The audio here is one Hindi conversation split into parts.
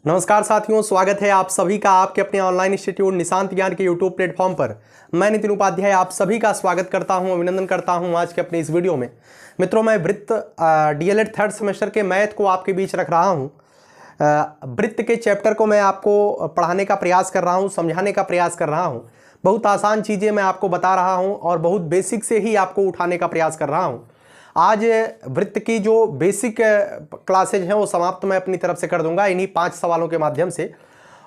नमस्कार साथियों, स्वागत है आप सभी का आपके अपने ऑनलाइन इंस्टीट्यूट निशांत ज्ञान के यूट्यूब प्लेटफॉर्म पर। मैं नितिन उपाध्याय आप सभी का स्वागत करता हूं, अभिनंदन करता हूं आज के अपने इस वीडियो में। मित्रों, मैं वृत्त डीएलएड थर्ड सेमेस्टर के मैथ को आपके बीच रख रहा हूं। वृत्त के चैप्टर को मैं आपको पढ़ाने का प्रयास कर रहा हूं, समझाने का प्रयास कर रहा हूं। बहुत आसान चीज़ें मैं आपको बता रहा हूं और बहुत बेसिक से ही आपको उठाने का प्रयास कर रहा हूं। आज वृत्त की जो बेसिक क्लासेज हैं वो समाप्त मैं अपनी तरफ से कर दूंगा इन्हीं 5 सवालों के माध्यम से।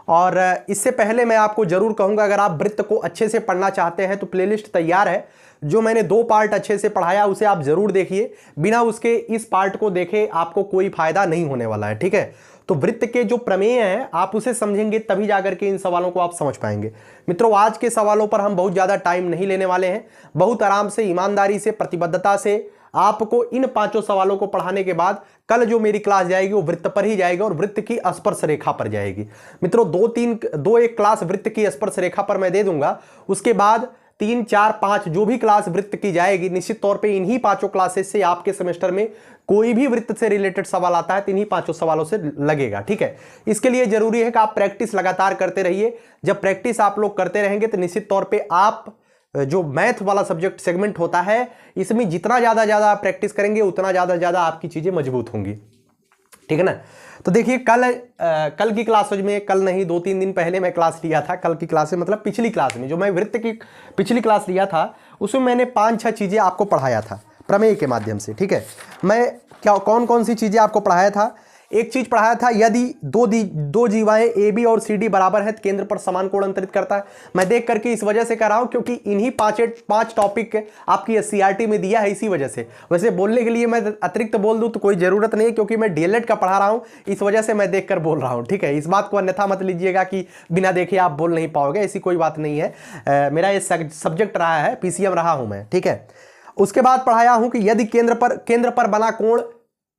और इससे पहले मैं आपको जरूर कहूंगा, अगर आप वृत्त को अच्छे से पढ़ना चाहते हैं तो प्लेलिस्ट तैयार है। जो मैंने 2 पार्ट अच्छे से पढ़ाया उसे आप जरूर देखिए। बिना उसके इस पार्ट को देखे आपको कोई फायदा नहीं होने वाला है, ठीक है। तो वृत्त के जो प्रमेय हैं आप उसे समझेंगे तभी जाकर के इन सवालों को आप समझ पाएंगे। मित्रों, आज के सवालों पर हम बहुत ज़्यादा टाइम नहीं लेने वाले हैं। बहुत आराम से, ईमानदारी से, प्रतिबद्धता से आपको इन 5 सवालों को पढ़ाने के बाद कल जो मेरी क्लास जाएगी वो वृत्त पर ही जाएगी और वृत्त की स्पर्श रेखा पर जाएगी। मित्रों, 2-1 क्लास वृत्त की स्पर्श रेखा पर मैं दे दूंगा। उसके बाद 3, 4, 5 जो भी क्लास वृत्त की जाएगी, निश्चित तौर पे इन्हीं 5 क्लासेस से आपके सेमेस्टर में कोई भी वृत्त से रिलेटेड सवाल आता है तो इन्हीं 5 सवालों से लगेगा, ठीक है। इसके लिए जरूरी है कि आप प्रैक्टिस लगातार करते रहिए। जब प्रैक्टिस आप लोग करते रहेंगे तो निश्चित तौर पर आप जो मैथ वाला सब्जेक्ट सेगमेंट होता है इसमें जितना ज़्यादा आप प्रैक्टिस करेंगे उतना ज़्यादा आपकी चीज़ें मजबूत होंगी, ठीक है ना। तो देखिए, कल की क्लास में, कल नहीं 2-3 दिन पहले मैं क्लास लिया था। कल की क्लास में मतलब पिछली क्लास में, जो मैं वृत्त की पिछली क्लास लिया था उसमें मैंने 5-6 चीज़ें आपको पढ़ाया था प्रमेय के माध्यम से, ठीक है। मैं कौन सी चीज़ें आपको पढ़ाया था। एक चीज पढ़ाया था, यदि दो जीवाएं ए बी और सी डी बराबर है तो केंद्र पर समान कोण अंतरित करता है। मैं देख करके इस वजह से कर रहा हूं क्योंकि इन्हीं 5 टॉपिक आपकी एससीईआरटी में दिया है, इसी वजह से। वैसे बोलने के लिए मैं अतिरिक्त बोल दूं तो कोई जरूरत नहीं है क्योंकि मैं डीएलएड का पढ़ा रहा हूं, इस वजह से मैं देखकर बोल रहा हूं, ठीक है। इस बात को अन्यथा मत लीजिएगा कि बिना देखे आप बोल नहीं पाओगे, ऐसी कोई बात नहीं है। मेरा ये सब्जेक्ट रहा है, पीसीएम रहा हूं मैं, ठीक है। उसके बाद पढ़ाया हूं कि यदि केंद्र पर बना कोण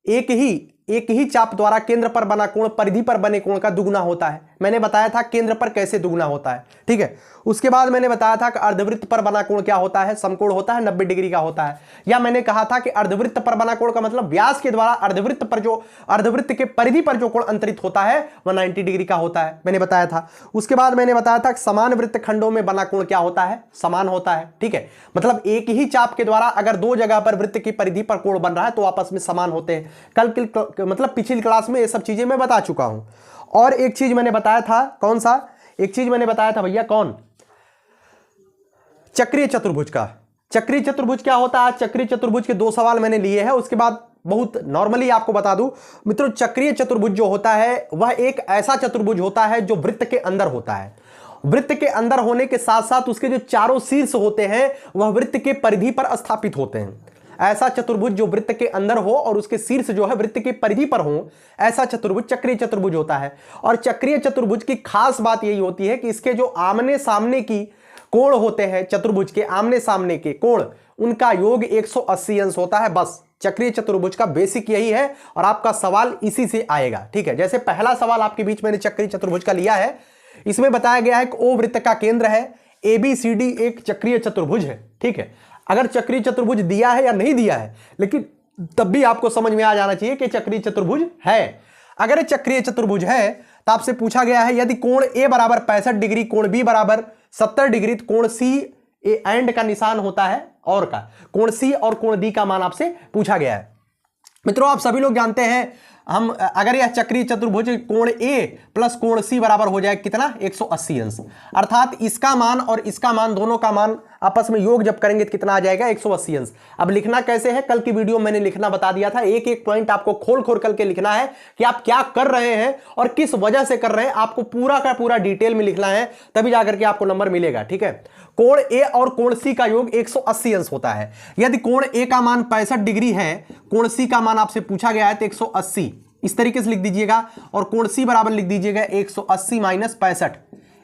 एक ही चाप द्वारा केंद्र पर बना कोण परिधि पर बने कोण का दुगुना होता है। मैंने बताया था केंद्र पर कैसे दुगुना होता है, ठीक है। उसके बाद मैंने बताया था कि अर्धवृत्त पर बना कोण क्या होता है, समकोण होता है, 90 डिग्री का होता है। या मैंने कहा था कि अर्धवृत्त पर बना कोण का मतलब व्यास के द्वारा अर्धवृत्त के परिधि पर जो कोण अंतरित होता है वह 90 डिग्री का होता है, मैंने बताया था। उसके बाद मैंने बताया था कि समान वृत्त खंडों में बना कोण क्या होता है, समान होता है, ठीक है। मतलब एक ही चाप के द्वारा अगर 2 जगह पर वृत्त की परिधि पर कोण बन रहा है तो आपस में समान होते हैं। मतलब पिछली क्लास में ये सब चीजें मैं बता चुका हूं। और एक चीज मैंने बताया था, कौन सा एक चीज मैंने बताया था भैया, कौन? चक्रीय चतुर्भुज का। चक्रीय चतुर्भुज क्या होता है? चक्रीय चतुर्भुज के 2 सवाल मैंने लिए हैं। उसके बाद बहुत नॉर्मली आपको बता दूं मित्रों, चक्रीय चतुर्भुज जो होता है वह एक ऐसा चतुर्भुज होता है जो वृत्त के अंदर होता है। वृत्त के अंदर होने के साथ साथ उसके जो चारों शीर्ष होते हैं वह वृत्त के परिधि पर स्थापित होते हैं। ऐसा चतुर्भुज जो वृत्त के अंदर हो और उसके शीर्ष जो है वृत्त की परिधि पर हो, ऐसा चतुर्भुज चक्रीय चतुर्भुज होता है। और चक्रीय चतुर्भुज की खास बात यही होती है कि इसके जो आमने सामने की कोण होते हैं, चतुर्भुज के आमने सामने के कोण, उनका योग 180 अंश होता है। बस चक्रीय चतुर्भुज का बेसिक यही है और आपका सवाल इसी से आएगा, ठीक है। जैसे पहला सवाल आपके बीच मैंने चक्रीय चतुर्भुज का लिया है, इसमें बताया गया है कि ओ वृत्त का केंद्र है, ABCD एक चक्रीय चतुर्भुज है, ठीक है। अगर चक्रीय चतुर्भुज दिया है या नहीं दिया है, लेकिन तब भी आपको समझ में आ जाना चाहिए कि चक्रीय चतुर्भुज है। अगर ये चक्रीय चतुर्भुज है तो आपसे पूछा गया है यदि कोण A बराबर 65 डिग्री, कोण B बराबर 70 डिग्री, तो कोण C एंड का निशान होता है और का, कोण C और कोण D का मान आपसे पूछा गया है। मित्रों, आप सभी लोग जानते हैं हम अगर यह चक्रीय चतुर्भुज कोण A प्लस कोण C बराबर हो जाए कितना, 180 अंश, अर्थात इसका मान और इसका मान, दोनों का मान आपस में योग जब करेंगे तो कितना आ जाएगा, 180 अंश। अब लिखना कैसे है, कल की वीडियो मैंने लिखना बता दिया था। एक एक पॉइंट आपको खोल करके लिखना है कि आप क्या कर रहे हैं और किस वजह से कर रहे हैं। आपको पूरा का पूरा डिटेल में लिखना है, तभी जाकर के आपको नंबर मिलेगा, ठीक है। कोण A और कोण C का योग 180 अंश होता है। यदि कोण A का मान 65 डिग्री है, कोण C का मान आपसे पूछा गया है तो 180, इस तरीके से लिख दीजिएगा। और कोण C बराबर लिख दीजिएगा 180 माइनस 65,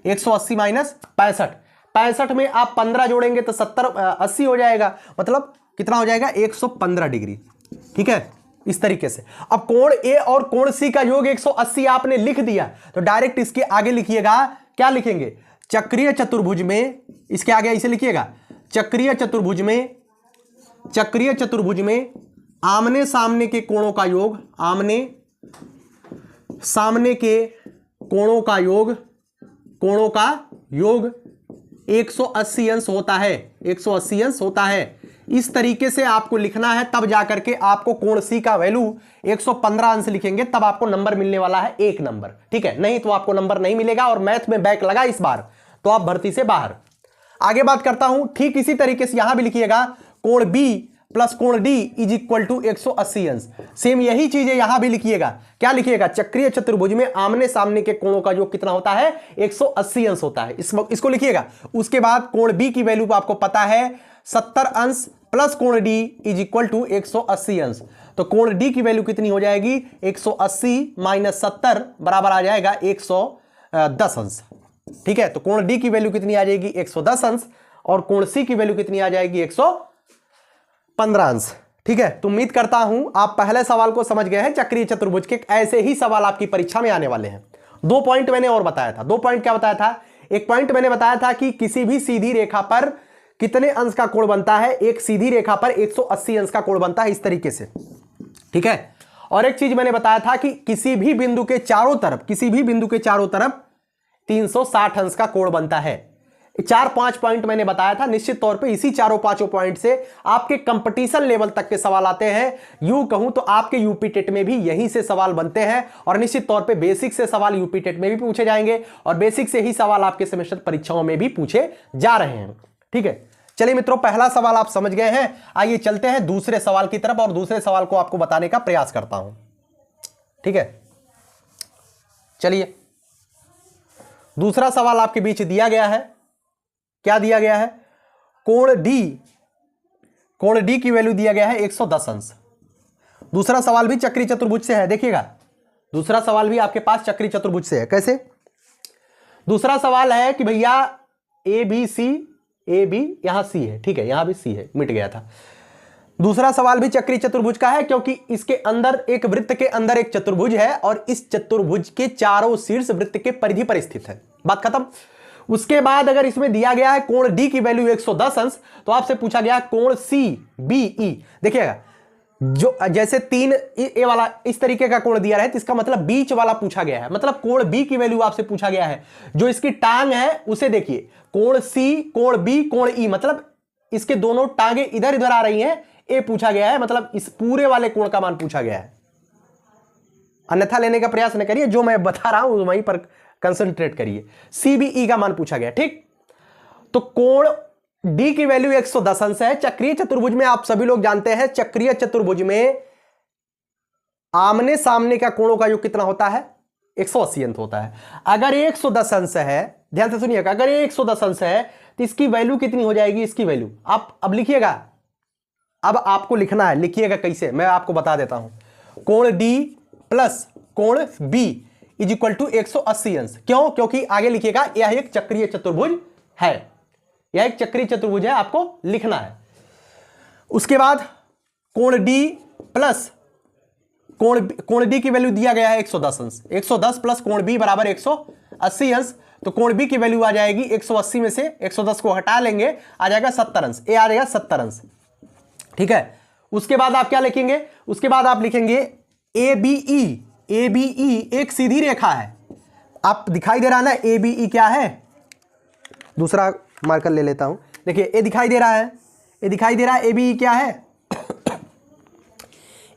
180 माइनस 65। 65 में आप 15 जोड़ेंगे तो 80 हो जाएगा, मतलब कितना हो जाएगा, 115 डिग्री, ठीक है। इस तरीके से अब कोण A और कोण C का योग 180 आपने लिख दिया तो डायरेक्ट इसके आगे लिखिएगा, क्या लिखेंगे, चक्रीय चतुर्भुज में, इसके आगे इसे लिखिएगा, चक्रीय चतुर्भुज में आमने सामने के कोणों का योग, आमने सामने के कोणों का योग 180 अंश होता है, 180 अंश होता है। इस तरीके से आपको लिखना है, तब जाकर के आपको कोण सी का वैल्यू 115 अंश लिखेंगे, तब आपको नंबर मिलने वाला है 1 नंबर। ठीक है, नहीं तो आपको नंबर नहीं मिलेगा और मैथ में बैक लगा इस बार तो आप भर्ती से बाहर। आगे बात करता हूं, ठीक इसी तरीके से यहां भी लिखिएगा कोण बी प्लस कोण डी इज इक्वल टू 180 अंश। सेम यही चीज है यहां भी लिखिएगा। क्या लिखिएगा? चक्रीय चतुर्भुज में आमने सामने के कोणों का योग कितना होता है? 180 अंश होता है। इसको लिखिएगा। उसके बाद कोण बी की वैल्यू आपको पता है 70 अंश प्लस कोण डी इज इक्वल टू 180 अंश। तो कोण डी की वैल्यू कितनी हो जाएगी? 180 माइनस 70 बराबर आ जाएगा 110 अंश। ठीक है, तो कोण डी की वैल्यू कितनी आ जाएगी? 110 अंश। और कोण सी की वैल्यू कितनी आ जाएगी? 115 अंश। ठीक है, तो उम्मीद करता हूं आप पहले सवाल को समझ गए हैं। चक्रीय चतुर्भुज के ऐसे ही सवाल आपकी परीक्षा में आने वाले हैं। 2 पॉइंट मैंने और बताया था। 2 पॉइंट क्या बताया था? एक पॉइंट मैंने बताया था कि किसी भी सीधी रेखा पर कितने अंश का कोण बनता है? एक सीधी रेखा पर 180 अंश का कोण बनता है, इस तरीके से। ठीक है, और एक चीज मैंने बताया था कि किसी भी बिंदु के चारों तरफ 360 अंश का कोण बनता है। 4-5 पॉइंट मैंने बताया था। निश्चित तौर पे इसी 4-5 पॉइंट से आपके कंपटीशन लेवल तक के सवाल आते हैं। यूं कहूं तो आपके यूपी टेट में भी यहीं से सवाल बनते हैं और निश्चित तौर पे बेसिक से सवाल यूपी टेट में भी पूछे जाएंगे और बेसिक से ही सवाल आपके सेमेस्टर परीक्षाओं में भी पूछे जा रहे हैं। ठीक है, चलिए मित्रों, पहला सवाल आप समझ गए हैं। आइए चलते हैं दूसरे सवाल की तरफ और दूसरे सवाल को आपको बताने का प्रयास करता हूं। ठीक है, चलिए दूसरा सवाल आपके बीच दिया गया है। क्या दिया गया है? कोण डी की वैल्यू दिया गया है 110 अंश। दूसरा सवाल भी चक्रीय चतुर्भुज से है। देखिएगा, दूसरा सवाल भी आपके पास चक्रीय चतुर्भुज से है। कैसे? दूसरा सवाल है कि भैया ए बी यहां सी है। ठीक है, यहां भी सी है, मिट गया था। दूसरा सवाल भी चक्रीय चतुर्भुज का है क्योंकि इसके अंदर एक वृत्त के अंदर एक चतुर्भुज है और इस चतुर्भुज के चारों शीर्ष वृत्त के परिधि पर स्थित है। बात खत्म। उसके बाद अगर इसमें दिया गया है कोण डी की वैल्यू 110 अंश, तो आपसे पूछा गया कोण सी बी ई। देखिएगा, जो जैसे 3 ए वाला इस तरीके का कोण दिया है तो इसका मतलब बीच वाला पूछा गया है। मतलब कोण बी की वैल्यू आपसे पूछा गया है। जो इसकी टांग है उसे देखिए, कोण सी, कोण बी, कोण ई, मतलब इसके दोनों टांगे इधर इधर आ रही हैं। ए पूछा गया है, मतलब इस पूरे वाले कोण का मान पूछा गया है। अन्यथा लेने का प्रयास न करिए, जो मैं बता रहा हूं वहीं पर कंसंट्रेट करिए। सीबीई का मान पूछा गया। ठीक, तो कोण डी की वैल्यू 110 अंश है। चक्रीय चतुर्भुज में आप सभी लोग जानते हैं, चक्रीय चतुर्भुज में आमने सामने का कोणों का योग कितना होता है? 180 अंश होता है। अगर 110 अंश है, ध्यान से सुनिएगा, अगर 110 अंश है तो इसकी वैल्यू कितनी हो जाएगी? इसकी वैल्यू आप अब लिखिएगा। अब आपको लिखना है, लिखिएगा कैसे, मैं आपको बता देता हूं। कोण डी प्लस कोण बी इज इक्वल टू 180 अंश। क्यों? क्योंकि आगे लिखिएगा यह एक चक्रीय चतुर्भुज है। यह एक चक्रीय चतुर्भुज है, आपको लिखना है। उसके बाद कोण डी प्लस कोण डी की वैल्यू दिया गया है 110 अंश। 110 प्लस कोण बी बराबर 180 अंश। तो कोण बी की वैल्यू आ जाएगी 180 में से 110 को हटा लेंगे, आ जाएगा 70 अंश। ए आ जाएगा 70 अंश। ठीक है, उसके बाद आप क्या लिखेंगे? उसके बाद आप लिखेंगे ए बी ई एक सीधी रेखा है। आप दिखाई दे रहा है ना ए बी ई क्या है? दूसरा मार्कर ले लेता हूं। देखिए, ए दिखाई दे रहा है, ए दिखाई दे रहा है। ए बी ई क्या है?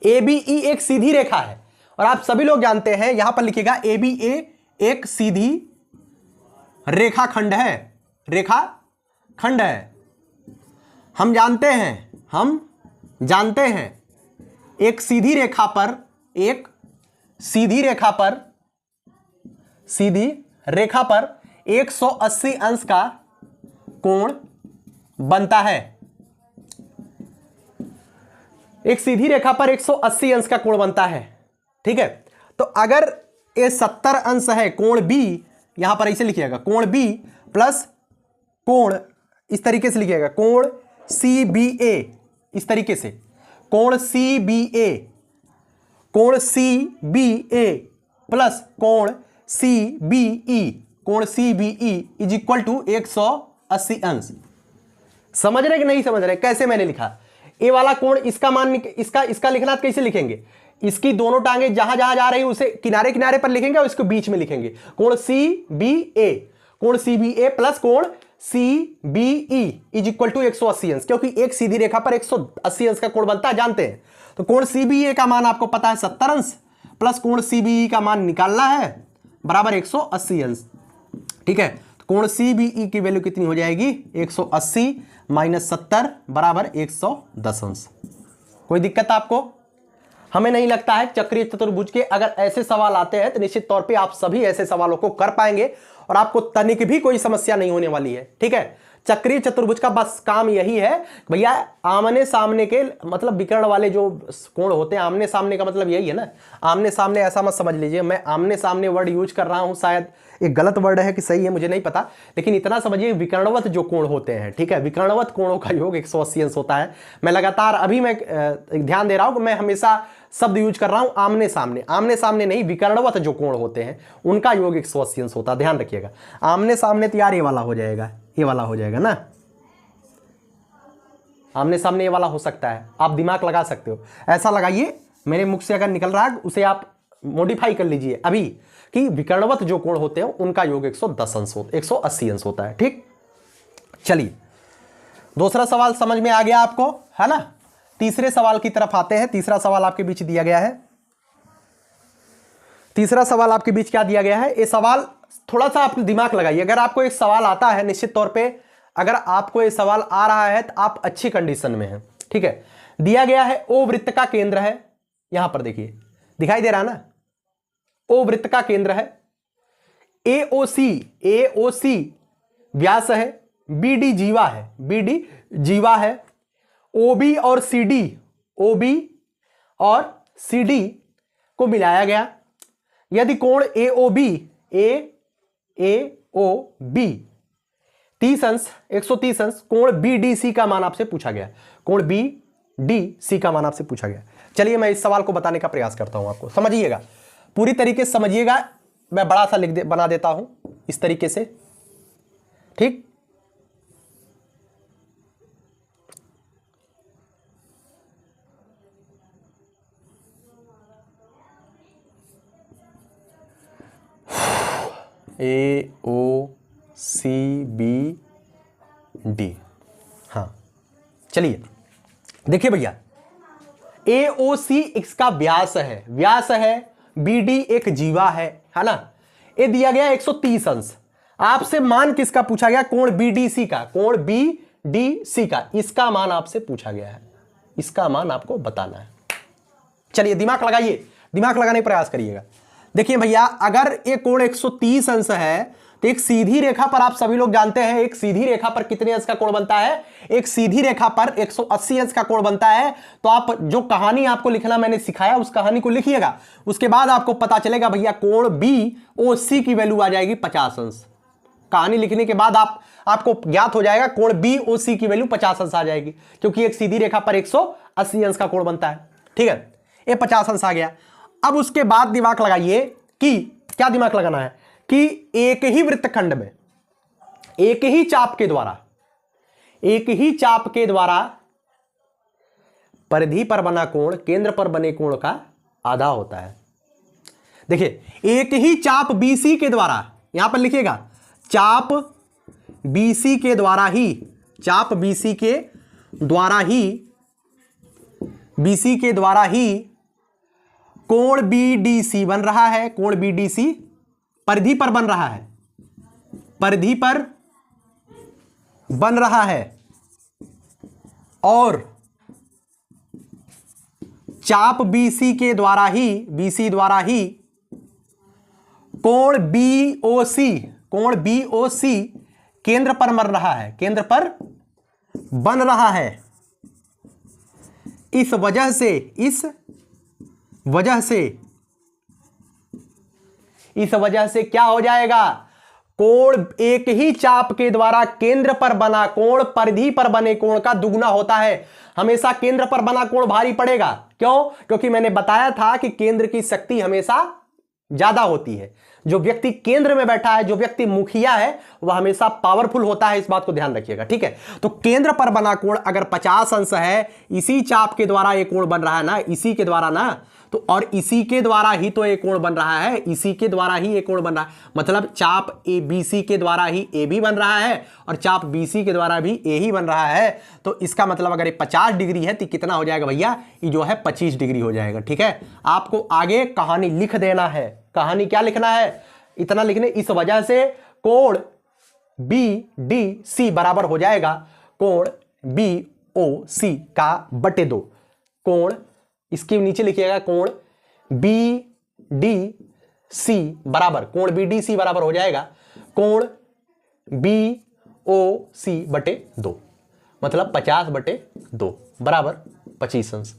ए बी ई एक सीधी रेखा है और आप सभी लोग जानते हैं, यहां पर लिखिएगा ए बी ए एक सीधी रेखाखंड है। रेखाखंड है। हम जानते हैं एक सीधी रेखा पर 180 अंश का कोण बनता है। एक सीधी रेखा पर 180 अंश का कोण बनता है। ठीक है, तो अगर ये 70 अंश है कोण बी, यहां पर ऐसे लिखिएगा कोण बी प्लस कोण, इस तरीके से लिखिएगा कोण सी बी ए, इस तरीके से कोण सी बी ए प्लस कोण C B E is equal to 180 अंश। समझ रहे कि नहीं समझ रहे? कैसे मैंने लिखा? ए वाला कोण, इसका मान इसका लिखना कैसे लिखेंगे? इसकी दोनों टांगे जहां जहां जा रही है उसे किनारे किनारे पर लिखेंगे और इसको बीच में लिखेंगे। कोण CBA, कोण CBA प्लस कोण CBE इज इक्वल टू 180 अंश, क्योंकि एक सीधी रेखा पर 180 अंश का कोण बनता है, जानते हैं। तो कोण CBA का मान आपको पता है 70 अंश, प्लस कोण CBE का मान निकालना है बराबर 180 अंश। ठीक है, तो कोण CBE की वैल्यू कितनी हो जाएगी, 180 माइनस 70 बराबर 110 अंश। कोई दिक्कत आपको? हमें नहीं लगता है चक्रीय चतुर्भुज के अगर ऐसे सवाल आते हैं तो निश्चित तौर पे आप सभी ऐसे सवालों को कर पाएंगे और आपको तनिक भी कोई समस्या नहीं होने वाली है। ठीक है, चक्रीय चतुर्भुज का बस काम यही है भैया, आमने सामने के मतलब विकर्ण वाले जो कोण होते हैं, आमने सामने का मतलब यही है ना। आमने सामने ऐसा मत समझ लीजिए मैं आमने सामने वर्ड यूज कर रहा हूं, शायद एक गलत वर्ड है कि सही है मुझे नहीं पता, लेकिन इतना समझिए विकर्णवत जो कोण होते हैं, ठीक है, विकर्णवत कोणों का योग 180 अंश होता है। मैं लगातार अभी मैं ध्यान दे रहा हूं कि मैं हमेशा शब्द यूज कर रहा हूं आमने सामने, आमने सामने नहीं, विकर्णवत जो कोण होते हैं उनका योग 180 अंश होता है, ध्यान रखिएगा। आमने सामने तो यार ये वाला हो जाएगा, ये वाला हो जाएगा ना, आमने सामने ये वाला हो सकता है, आप दिमाग लगा सकते हो। ऐसा लगाइए, मेरे मुख से अगर निकल रहा है उसे आप मॉडिफाई कर लीजिए अभी कि विकर्णवत जो कोण होते हैं उनका योग 110 अंश होता है, 180 अंश होता है। ठीक, चलिए दूसरा सवाल समझ में आ गया आपको, है ना। तीसरे सवाल की तरफ आते हैं। तीसरा सवाल आपके बीच दिया गया है। तीसरा सवाल आपके बीच क्या दिया गया है, ये सवाल थोड़ा सा आप दिमाग लगाइए। अगर आपको एक सवाल आता है, निश्चित तौर पे अगर आपको ये सवाल आ रहा है तो आप अच्छी कंडीशन में हैं। ठीक है, दिया गया है ओ वृत्त का केंद्र है, यहां पर देखिए दिखाई दे रहा है ना, ओ वृत्त का केंद्र है, AOC व्यास है, BD जीवा है, BD जीवा है, OB और CD को मिलाया गया। यदि कोण AOB 30 अंश 130 अंश, कोण BDC का मान आपसे पूछा गया, कोण BDC का मान आपसे पूछा गया। चलिए मैं इस सवाल को बताने का प्रयास करता हूं, आपको समझिएगा, पूरी तरीके से समझिएगा। मैं बड़ा सा बना देता हूं इस तरीके से। ठीक, AOCBD, हाँ चलिए देखिए भैया, AOC इसका व्यास है, BD एक जीवा है ना। ये दिया गया 130 अंश। आपसे मान किसका पूछा गया, कोण BDC का, कोण BDC का, इसका मान आपसे पूछा गया है, इसका मान आपको बताना है। चलिए दिमाग लगाइए, दिमाग लगाने का प्रयास करिएगा। देखिए भैया, अगर ये कोण 130 अंश है तो एक सीधी रेखा पर आप सभी लोग जानते हैं एक सीधी रेखा पर कितने अंश का कोण बनता है, एक सीधी रेखा पर 180 अंश का कोण बनता है। तो आप जो कहानी आपको लिखना मैंने सिखाया उस कहानी को लिखिएगा, उसके बाद आपको पता चलेगा भैया कोण BOC की वैल्यू आ जाएगी 50 अंश। कहानी लिखने के बाद आपको ज्ञात हो जाएगा कोण BOC की वैल्यू 50 अंश आ जाएगी, क्योंकि एक सीधी रेखा पर 180 अंश का कोण बनता है। ठीक है, ये 50 अंश आ गया। अब उसके बाद दिमाग लगाइए कि क्या दिमाग लगाना है कि एक ही वृत्तखंड में एक ही चाप के द्वारा परिधि पर बना कोण केंद्र पर बने कोण का आधा होता है। देखिए, एक ही चाप BC के द्वारा, यहां पर लिखिएगा चाप BC के द्वारा ही कोण BDC बन रहा है, कोण BDC परिधि पर बन रहा है, और चाप BC द्वारा ही कोण BOC केंद्र पर बन रहा है। इस वजह से क्या हो जाएगा, कोण एक ही चाप के द्वारा केंद्र पर बना कोण परिधि पर बने कोण का दुगना होता है। हमेशा केंद्र पर बना कोण भारी पड़ेगा, क्यों? क्योंकि मैंने बताया था कि केंद्र की शक्ति हमेशा ज्यादा होती है। जो व्यक्ति केंद्र में बैठा है, जो व्यक्ति मुखिया है, वह हमेशा पावरफुल होता है। इस बात को ध्यान रखिएगा, ठीक है। तो केंद्र पर बना कोण अगर 50 अंश है, इसी चाप के द्वारा ये कोण बन रहा है ना, इसी के द्वारा ना, तो और इसी के द्वारा ही तो एक कोण बन रहा है, इसी के द्वारा ही एक कोण बन रहा है। मतलब चाप ए बी सी के द्वारा ही ए भी बन रहा है और चाप बी सी के द्वारा भी ए ही बन रहा है। तो इसका मतलब अगर ये 50 डिग्री है तो कितना हो जाएगा भैया, ये जो है 25 डिग्री हो जाएगा, ठीक है। आपको आगे कहानी लिख देना है। कहानी क्या लिखना है, इतना लिखने, इस वजह से कोण बी डी सी बराबर हो जाएगा कोण बी ओ सी का बटे 2। कोण इसके नीचे लिखिएगा कोण बी डी सी बराबर, कोण बी डी सी बराबर हो जाएगा कोण बी ओ सी बटे 2, मतलब 50 बटे 2 बराबर 25 अंश।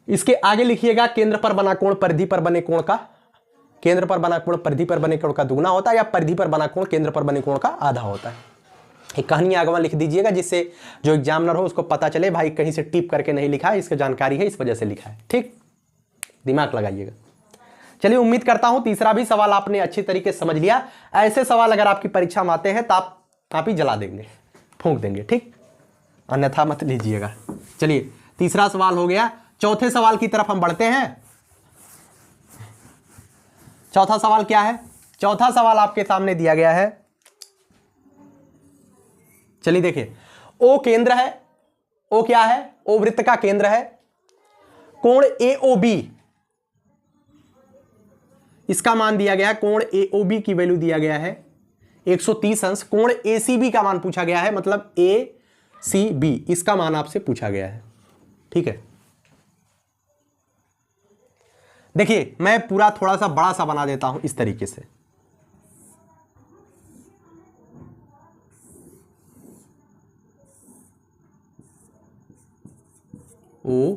इसके आगे लिखिएगा केंद्र पर बना कोण परिधि पर बने कोण का, केंद्र पर बना कोण परिधि पर बने कोण का दुगना होता है, या परिधि पर बना कोण केंद्र पर बने कोण का आधा होता है। एक कहानी आगे लिख दीजिएगा, जिससे जो एग्जामिनर हो उसको पता चले भाई कहीं से टिप करके नहीं लिखा है, इसका जानकारी है, इस वजह से लिखा है, ठीक। दिमाग लगाइएगा। चलिए, उम्मीद करता हूं तीसरा भी सवाल आपने अच्छी तरीके से समझ लिया। ऐसे सवाल अगर आपकी परीक्षा में आते हैं तो आप कापी जला देंगे, फूंक देंगे, ठीक, अन्यथा मत लीजिएगा। चलिए, तीसरा सवाल हो गया। चौथे सवाल की तरफ हम बढ़ते हैं। चौथा सवाल क्या है? चौथा सवाल आपके सामने दिया गया है। चलिए देखिए, ओ केंद्र है, ओ क्या है, ओ वृत्त का केंद्र है। कोण ए ओ बी, इसका मान दिया गया है, कोण ए ओ बी की वैल्यू दिया गया है 130 अंश। कोण ए सी बी का मान पूछा गया है, मतलब ए सी बी, इसका मान आपसे पूछा गया है, ठीक है। देखिए, मैं पूरा थोड़ा सा बड़ा सा बना देता हूं इस तरीके से। ओ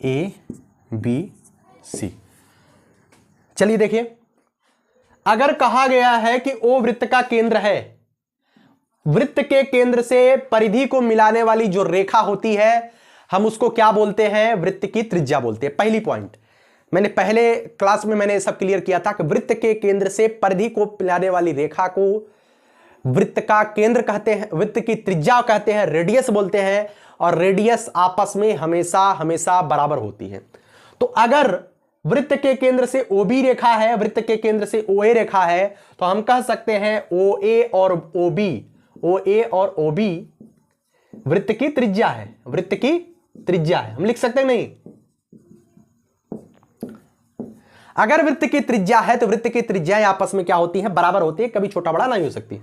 ए बी सी। चलिए देखिए, अगर कहा गया है कि ओ वृत्त का केंद्र है, वृत्त के केंद्र से परिधि को मिलाने वाली जो रेखा होती है हम उसको क्या बोलते हैं, वृत्त की त्रिज्या बोलते हैं। पहली पॉइंट, मैंने पहले क्लास में मैंने सब क्लियर किया था कि वृत्त के केंद्र से परिधि को मिलाने वाली रेखा को वृत्त का केंद्र कहते हैं, वृत्त की त्रिज्या कहते हैं, रेडियस बोलते हैं, और रेडियस आपस में हमेशा हमेशा बराबर होती है। तो अगर वृत्त के केंद्र से OB रेखा है, वृत्त के केंद्र से OA रेखा है, तो हम कह सकते हैं OA और OB, OA और OB वृत्त की त्रिज्या है, वृत्त की त्रिज्या है। हम लिख सकते हैं नहीं? अगर वृत्त की त्रिज्या है तो वृत्त की त्रिज्याएं आपस में क्या होती हैं, बराबर होती है, कभी छोटा बड़ा नहीं हो सकती।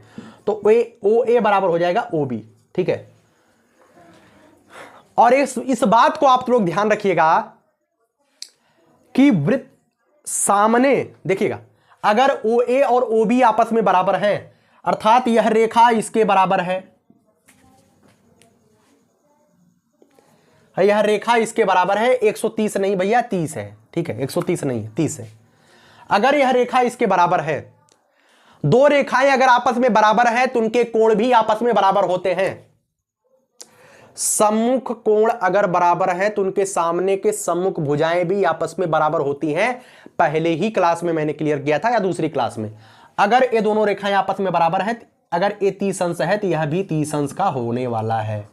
तो OA बराबर हो जाएगा OB, ठीक है। और इस बात को आप लोग ध्यान रखिएगा कि वृत्त सामने देखिएगा, अगर OA और OB आपस में बराबर हैं, अर्थात यह रेखा इसके बराबर है, यह रेखा इसके बराबर है, 130 नहीं भैया 30 है, ठीक है, 130 नहीं है 30 है। अगर यह रेखा इसके बराबर है, दो रेखाएं अगर आपस में बराबर है तो उनके कोण भी आपस में बराबर होते हैं। सम्मुख कोण अगर बराबर है तो उनके सामने के सम्मुख भुजाएं भी आपस में बराबर होती हैं। पहले ही क्लास में मैंने क्लियर किया था, या दूसरी क्लास में। अगर ये दोनों रेखाएं आपस में बराबर है, अगर ये 30 अंश है तो यह भी 30 अंश का होने वाला है।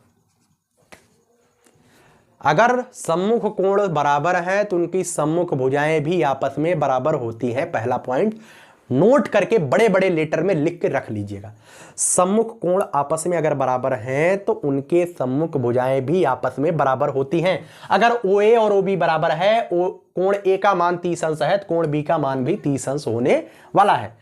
अगर सम्मुख कोण बराबर है तो उनकी सम्मुख भुजाएं भी आपस में बराबर होती है। पहला पॉइंट नोट करके बड़े बड़े लेटर में लिख के रख लीजिएगा। सम्मुख कोण आपस में अगर बराबर हैं तो उनके सम्मुख भुजाएं भी आपस में बराबर होती हैं। अगर OA और OB बराबर है, कोण A का मान 30 अंश है तो कोण B का मान भी 30 अंश होने वाला है।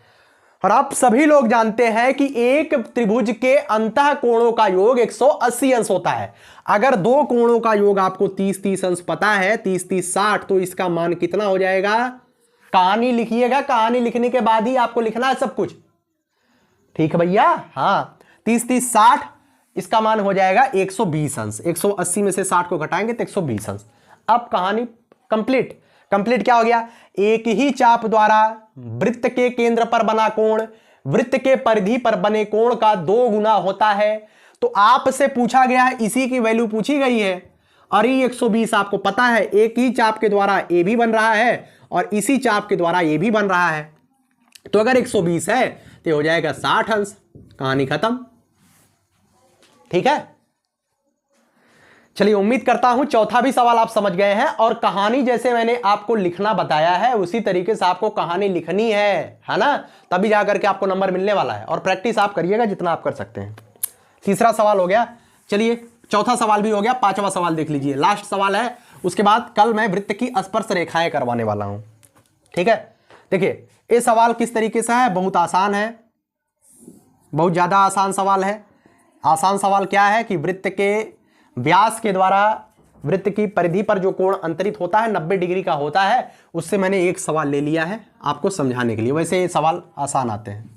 और आप सभी लोग जानते हैं कि एक त्रिभुज के अंतः कोणों का योग 180 अंश होता है। अगर दो कोणों का योग आपको 30-30 अंश पता है, 30-30 60, तो इसका मान कितना हो जाएगा? कहानी लिखिएगा, कहानी लिखने के बाद ही आपको लिखना है सब कुछ, ठीक है भैया। हाँ, 30-30 60, इसका मान हो जाएगा 120 अंश। 180 में से 60 को घटाएंगे तो 120 अंश। अब कहानी कंप्लीट। कंप्लीट क्या हो गया? एक ही चाप द्वारा वृत्त के केंद्र पर बना कोण वृत्त के परिधि पर बने कोण का 2 गुना होता है। तो आपसे पूछा गया है, इसी की वैल्यू पूछी गई है, और ये 120 आपको पता है। एक ही चाप के द्वारा AB बन रहा है और इसी चाप के द्वारा ये भी बन रहा है। तो अगर 120 है तो हो जाएगा 60 अंश, कहानी खत्म। ठीक है, चलिए उम्मीद करता हूं चौथा भी सवाल आप समझ गए हैं, और कहानी जैसे मैंने आपको लिखना बताया है उसी तरीके से आपको कहानी लिखनी है ना, तभी जाकर के आपको नंबर मिलने वाला है। और प्रैक्टिस आप करिएगा जितना आप कर सकते हैं। तीसरा सवाल हो गया, चलिए चौथा सवाल भी हो गया, पांचवा सवाल देख लीजिए, लास्ट सवाल है। उसके बाद कल मैं वृत्त की स्पर्श रेखाएं करवाने वाला हूं। ठीक है, देखिए ये सवाल किस तरीके से है, बहुत आसान है, बहुत ज्यादा आसान सवाल है। आसान सवाल क्या है कि वृत्त के व्यास के द्वारा वृत्त की परिधि पर जो कोण अंतरित होता है 90 डिग्री का होता है, उससे मैंने एक सवाल ले लिया है आपको समझाने के लिए। वैसे ये सवाल आसान आते हैं।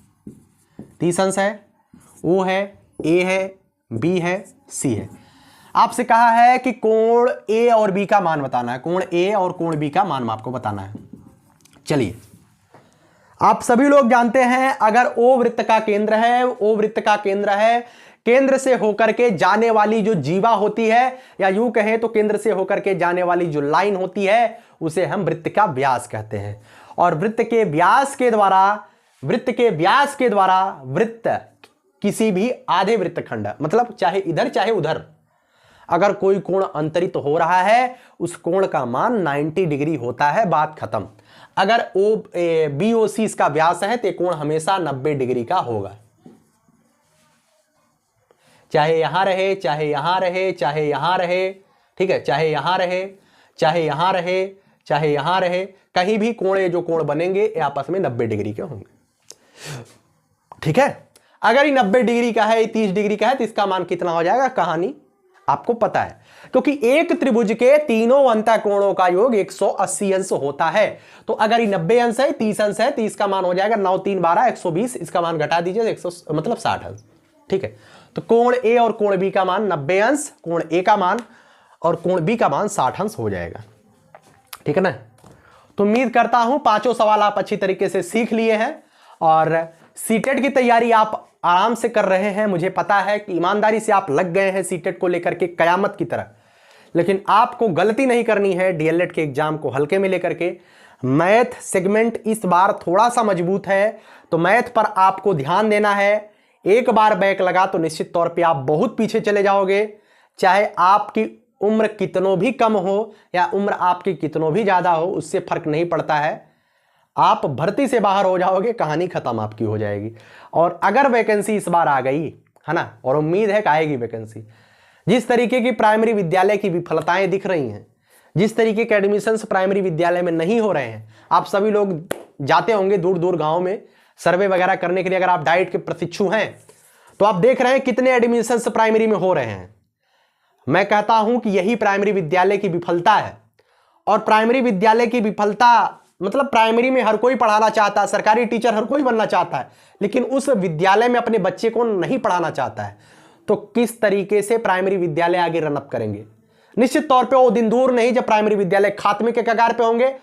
30 अंश है, ओ है, ए है, बी है, सी है। आपसे कहा है कि कोण ए और बी का मान बताना है, कोण ए और कोण बी का मान आपको बताना है। चलिए, आप सभी लोग जानते हैं अगर ओ वृत्त का केंद्र है, ओ वृत्त का केंद्र है, केंद्र से होकर के जाने वाली जो जीवा होती है, या यूं कहें तो केंद्र से होकर के जाने वाली जो लाइन होती है, उसे हम वृत्त का व्यास कहते हैं। और वृत्त के व्यास के द्वारा वृत्त किसी भी आधे वृत्तखंड, मतलब चाहे इधर चाहे उधर, अगर कोई कोण अंतरित हो रहा है उस कोण का मान 90 डिग्री होता है, बात खत्म। अगर BOC इसका व्यास है तो कोण हमेशा 90 डिग्री का होगा, चाहे यहां रहे, चाहे यहां रहे, चाहे यहां रहे। ठीक है, चाहे यहां रहे, चाहे यहां रहे, चाहे यहां रहे, कहीं भी कोण जो कोण बनेंगे ये आपस में 90 डिग्री के होंगे। ठीक है, अगर ये 90 डिग्री का है, 30 डिग्री का है, तो इसका मान कितना हो जाएगा, कहानी आपको पता है, क्योंकि एक त्रिभुज के तीनों अंतः कोणों का योग 180 अंश होता है। तो अगर ये 90 अंश है, 30 अंश है, तो इसका मान हो जाएगा 9 3 12 120, इसका मान घटा दीजिए 100 मतलब 60 अंश। ठीक है, तो कोण ए और कोण बी का मान 90 अंश, कोण ए का मान और कोण बी का मान 60 अंश हो जाएगा। ठीक है ना, तो उम्मीद करता हूं पांचों सवाल आप अच्छी तरीके से सीख लिए हैं और सीटेट की तैयारी आप आराम से कर रहे हैं। मुझे पता है कि ईमानदारी से आप लग गए हैं सीटेट को लेकर के कयामत की तरह, लेकिन आपको गलती नहीं करनी है डीएलएड के एग्जाम को हल्के में लेकर के। मैथ सेगमेंट इस बार थोड़ा सा मजबूत है, तो मैथ पर आपको ध्यान देना है। एक बार बैक लगा तो निश्चित तौर पे आप बहुत पीछे चले जाओगे, चाहे आपकी उम्र कितनों भी कम हो या उम्र आपकी कितनों भी ज्यादा हो, उससे फर्क नहीं पड़ता है। आप भर्ती से बाहर हो जाओगे, कहानी खत्म आपकी हो जाएगी। और अगर वैकेंसी इस बार आ गई है ना, और उम्मीद है कि आएगी वैकेंसी, जिस तरीके की प्राइमरी विद्यालय की विफलताएं दिख रही हैं, जिस तरीके के एडमिशंस प्राइमरी विद्यालय में नहीं हो रहे हैं, आप सभी लोग जाते होंगे दूर दूर गाँव में सर्वे वगैरह करने के लिए। अगर आप डाइट के प्रशिक्षु हैं तो आप देख रहे हैं कितने एडमिशंस प्राइमरी में हो रहे हैं। मैं कहता हूं कि यही प्राइमरी विद्यालय की विफलता है। और प्राइमरी विद्यालय की विफलता मतलब प्राइमरी में हर कोई पढ़ाना चाहता है, सरकारी टीचर हर कोई बनना चाहता है, लेकिन उस विद्यालय में अपने बच्चे को नहीं पढ़ाना चाहता है। तो किस तरीके से प्राइमरी विद्यालय आगे रनअप करेंगे? निश्चित तौर पे वो दिन दूर नहीं जब प्राइमरी विद्यालय खात्मे के कगार पे होंगे।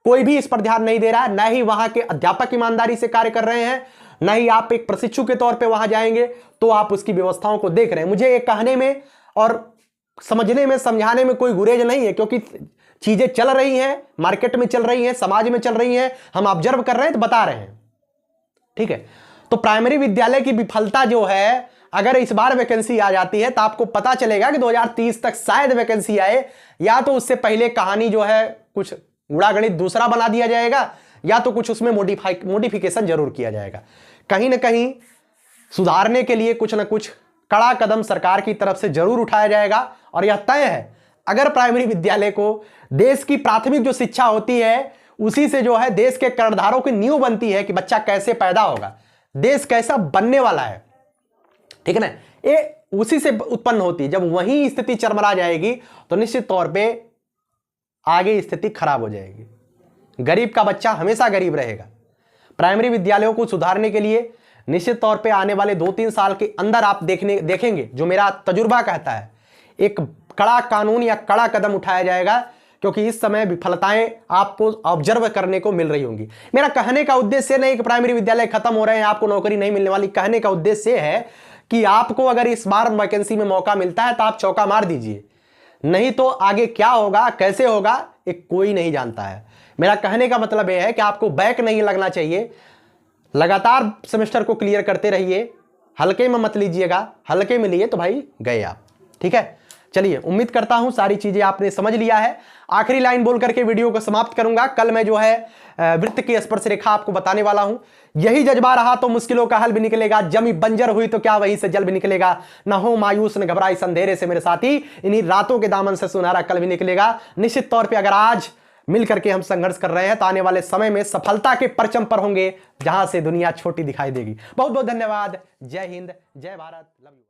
कोई भी इस पर ध्यान नहीं दे रहा है, न ही वहां के अध्यापक ईमानदारी से कार्य कर रहे हैं, न ही आप एक प्रशिक्षु के तौर पे वहां जाएंगे तो आप उसकी व्यवस्थाओं को देख रहे हैं। मुझे ये कहने में और समझने में समझाने में कोई गुरेज नहीं है, क्योंकि चीजें चल रही हैं, मार्केट में चल रही हैं, समाज में चल रही हैं, हम ऑब्जर्व कर रहे हैं तो बता रहे हैं। ठीक है, तो प्राइमरी विद्यालय की विफलता जो है, अगर इस बार वैकेंसी आ जाती है तो आपको पता चलेगा कि 2030 तक शायद वैकेंसी आए, या तो उससे पहले कहानी जो है कुछ उड़ागणित दूसरा बना दिया जाएगा, या तो कुछ उसमें मॉडिफिकेशन जरूर किया जाएगा। कहीं ना कहीं सुधारने के लिए कुछ ना कुछ कड़ा कदम सरकार की तरफ से जरूर उठाया जाएगा। और यह तय है, अगर प्राइमरी विद्यालय को देश की प्राथमिक जो शिक्षा होती है उसी से जो है देश के कर्णधारों की नींव बनती है कि बच्चा कैसे पैदा होगा, देश कैसा बनने वाला है। ठीक है ना, ये उसी से उत्पन्न होती है। जब वही स्थिति चरमरा जाएगी तो निश्चित तौर पे आगे स्थिति खराब हो जाएगी। गरीब का बच्चा हमेशा गरीब रहेगा। प्राइमरी विद्यालयों को सुधारने के लिए निश्चित तौर पे आने वाले 2-3 साल के अंदर आप देखेंगे, जो मेरा तजुर्बा कहता है, एक कड़ा कानून या कड़ा कदम उठाया जाएगा, क्योंकि इस समय विफलताएं आपको ऑब्जर्व करने को मिल रही होंगी। मेरा कहने का उद्देश्य नहीं कि प्राइमरी विद्यालय खत्म हो रहे हैं, आपको नौकरी नहीं मिलने वाली। कहने का उद्देश्य है कि आपको अगर इस बार वैकेंसी में मौका मिलता है तो आप चौका मार दीजिए, नहीं तो आगे क्या होगा, कैसे होगा, एक कोई नहीं जानता है। मेरा कहने का मतलब यह है कि आपको बैक नहीं लगना चाहिए, लगातार सेमेस्टर को क्लियर करते रहिए, हल्के में मत लीजिएगा, हल्के में लिए तो भाई गए आप। ठीक है, चलिए उम्मीद करता हूं सारी चीजें आपने समझ लिया है। आखिरी लाइन बोल करके वीडियो को समाप्त करूंगा। कल मैं जो है वृत्त की स्पर्श रेखा आपको बताने वाला हूं। यही जज्बा रहा तो मुश्किलों का हल भी निकलेगा, जमी बंजर हुई तो क्या वहीं से जल भी निकलेगा। न हो मायूस न घबराई अंधेरे से मेरे साथी, इन्हीं रातों के दामन से सुनहरा कल भी निकलेगा। निश्चित तौर पर अगर आज मिल करके हम संघर्ष कर रहे हैं तो आने वाले समय में सफलता के परचम पर होंगे, जहां से दुनिया छोटी दिखाई देगी। बहुत बहुत धन्यवाद। जय हिंद, जय भारत, लव यू।